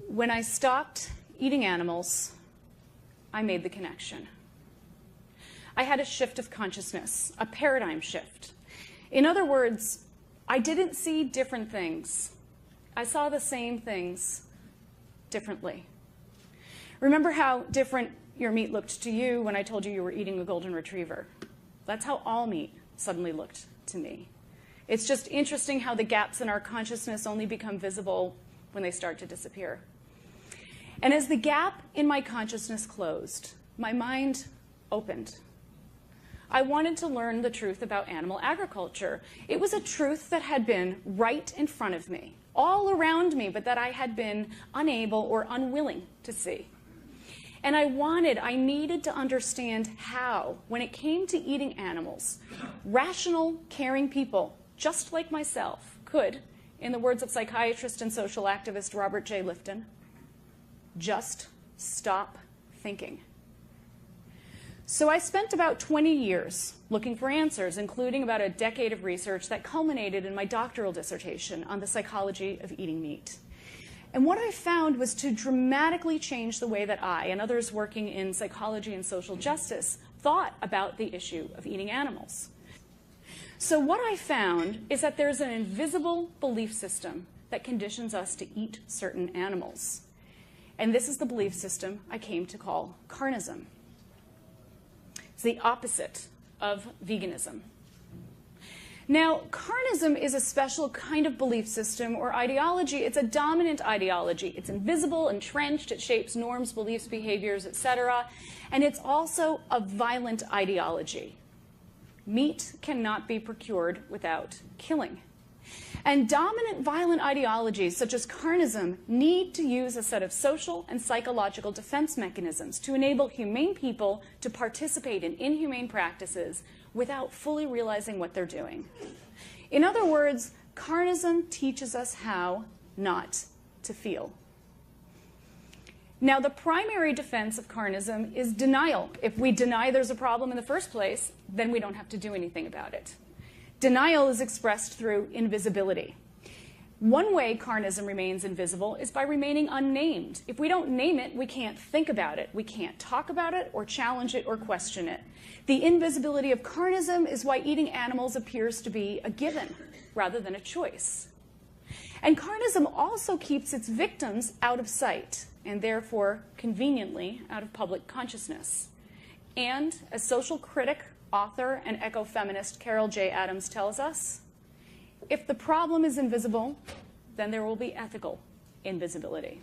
When I stopped eating animals, I made the connection. I had a shift of consciousness, a paradigm shift. In other words, I didn't see different things. I saw the same things differently. Remember how different your meat looked to you when I told you you were eating a golden retriever? That's how all meat suddenly looked to me. It's just interesting how the gaps in our consciousness only become visible when they start to disappear. And as the gap in my consciousness closed, my mind opened. I wanted to learn the truth about animal agriculture. It was a truth that had been right in front of me, all around me, but that I had been unable or unwilling to see. And I needed to understand how, when it came to eating animals, rational, caring people, just like myself, could, in the words of psychiatrist and social activist Robert J. Lifton, just stop thinking. So I spent about 20 years looking for answers, including about a decade of research that culminated in my doctoral dissertation on the psychology of eating meat. And what I found was to dramatically change the way that I and others working in psychology and social justice thought about the issue of eating animals. So what I found is that there's an invisible belief system that conditions us to eat certain animals. And this is the belief system I came to call Carnism. It's the opposite of veganism. Now, Carnism is a special kind of belief system or ideology. It's a dominant ideology. It's invisible, entrenched. It shapes norms, beliefs, behaviors, etc. And it's also a violent ideology. Meat cannot be procured without killing. And dominant violent ideologies, such as Carnism, need to use a set of social and psychological defense mechanisms to enable humane people to participate in inhumane practices without fully realizing what they're doing. In other words, Carnism teaches us how not to feel. Now, the primary defense of Carnism is denial. If we deny there's a problem in the first place, then we don't have to do anything about it. Denial is expressed through invisibility. One way Carnism remains invisible is by remaining unnamed. If we don't name it, we can't think about it. We can't talk about it or challenge it or question it. The invisibility of Carnism is why eating animals appears to be a given rather than a choice. And Carnism also keeps its victims out of sight and therefore conveniently out of public consciousness. And as social critic, author, and ecofeminist Carol J. Adams tells us, if the problem is invisible, then there will be ethical invisibility.